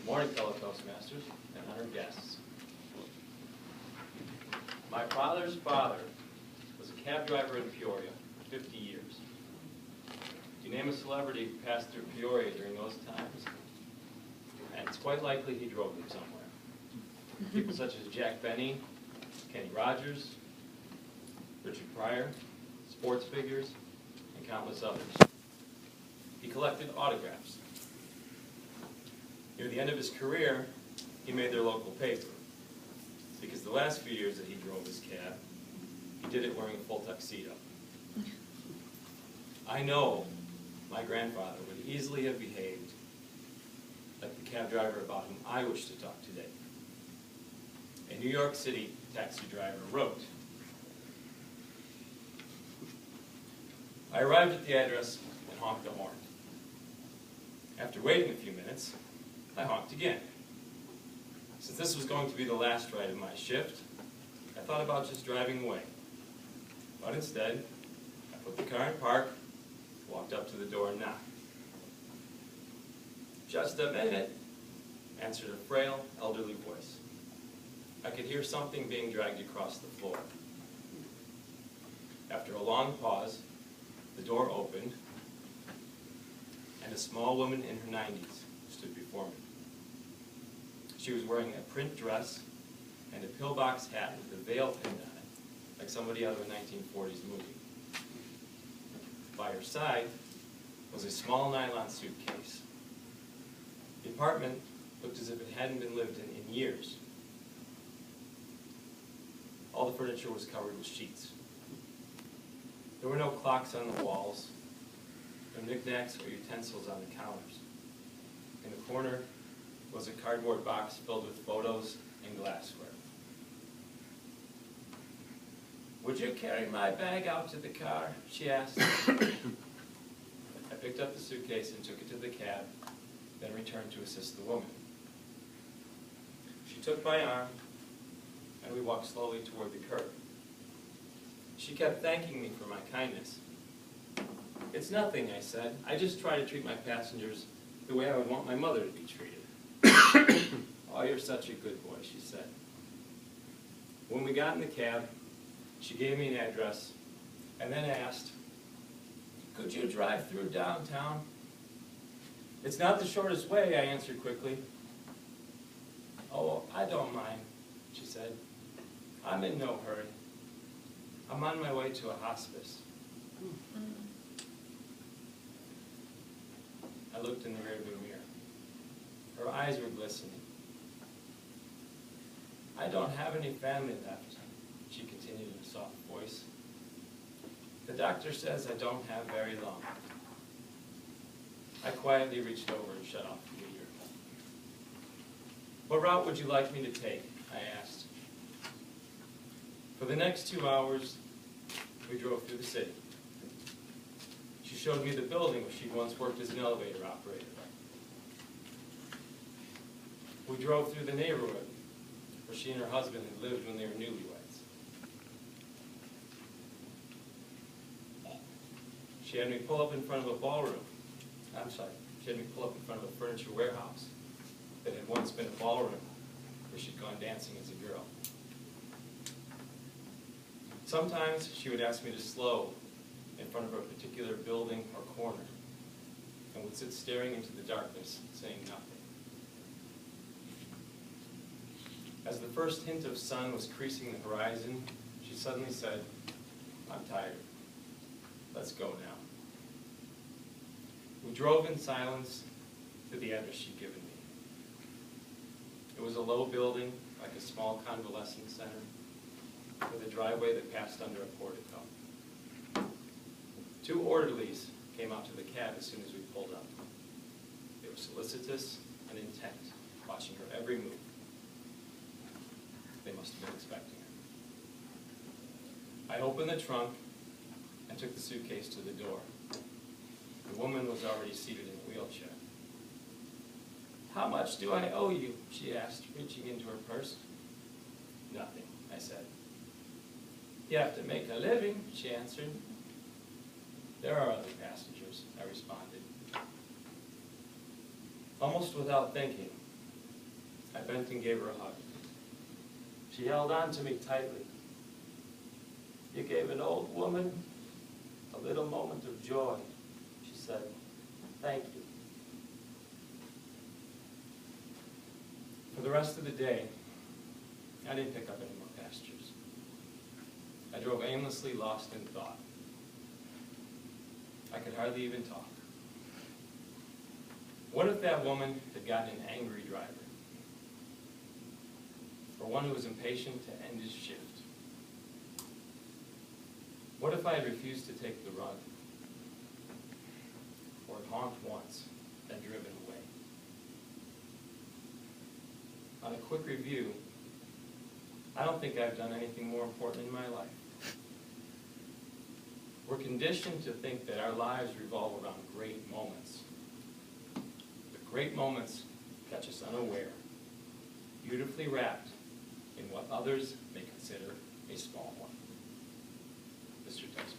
Morning, fellow Toastmasters and honored guests. My father's father was a cab driver in Peoria for 50 years. You name a celebrity who passed through Peoria during those times, and it's quite likely he drove them somewhere. People such as Jack Benny, Kenny Rogers, Richard Pryor, sports figures, and countless others. He collected autographs. Near the end of his career, he made their local paper, because the last few years that he drove his cab, he did it wearing a full tuxedo. I know my grandfather would easily have behaved like the cab driver about whom I wish to talk today. A New York City taxi driver wrote, "I arrived at the address and honked the horn. After waiting a few minutes, I honked again. Since this was going to be the last ride of my shift, I thought about just driving away. But instead, I put the car in park, walked up to the door and knocked. 'Just a minute,' answered a frail, elderly voice. I could hear something being dragged across the floor. After a long pause, the door opened, and a small woman in her 90s stood before me. She was wearing a print dress and a pillbox hat with a veil pinned on it, like somebody out of a 1940s movie. By her side was a small nylon suitcase. The apartment looked as if it hadn't been lived in years. All the furniture was covered with sheets. There were no clocks on the walls, no knickknacks or utensils on the counters. In the corner was a cardboard box filled with photos and glassware. 'Would you carry my bag out to the car?' she asked. I picked up the suitcase and took it to the cab, then returned to assist the woman. She took my arm, and we walked slowly toward the curb. She kept thanking me for my kindness. 'It's nothing,' I said. 'I just try to treat my passengers the way I would want my mother to be treated.' 'Oh, you're such a good boy,' she said. When we got in the cab, she gave me an address, and then asked, 'Could you drive through downtown?' 'It's not the shortest way,' I answered quickly. 'Oh, I don't mind,' she said. 'I'm in no hurry. I'm on my way to a hospice.' I looked in the rearview mirror. Her eyes were glistening. 'I don't have any family left,' she continued in a soft voice. 'The doctor says I don't have very long.' I quietly reached over and shut off the meter. 'What route would you like me to take?' I asked. For the next 2 hours, we drove through the city. She showed me the building where she'd once worked as an elevator operator. We drove through the neighborhood where she and her husband had lived when they were newlyweds. She had me pull up in front of a ballroom. She had me pull up in front of a furniture warehouse that had once been a ballroom where she'd gone dancing as a girl. Sometimes she would ask me to slow in front of a particular building or corner and would sit staring into the darkness, saying nothing. As the first hint of sun was creasing the horizon, she suddenly said, 'I'm tired. Let's go now.' We drove in silence to the address she'd given me. It was a low building, like a small convalescent center, with a driveway that passed under a portico. 2 orderlies came out to the cab as soon as we pulled up. They were solicitous and intent, watching her every move. They must have been expecting her. I opened the trunk and took the suitcase to the door. The woman was already seated in a wheelchair. 'How much do I owe you?' she asked, reaching into her purse. 'Nothing,' I said. 'You have to make a living,' she answered. 'There are other passengers,' I responded. Almost without thinking, I bent and gave her a hug. She held on to me tightly. You gave an old woman a little moment of joy, she said. Thank you. For the rest of the day, I didn't pick up any more pastures. I drove aimlessly, lost in thought. I could hardly even talk. What if that woman had gotten an angry driver? Or one who was impatient to end his shift? What if I had refused to take the run? Or had honked once, then driven away? On a quick review, I don't think I've done anything more important in my life. We're conditioned to think that our lives revolve around great moments. But great moments catch us unaware, beautifully wrapped in what others may consider a small one. Mr. Toastmaster.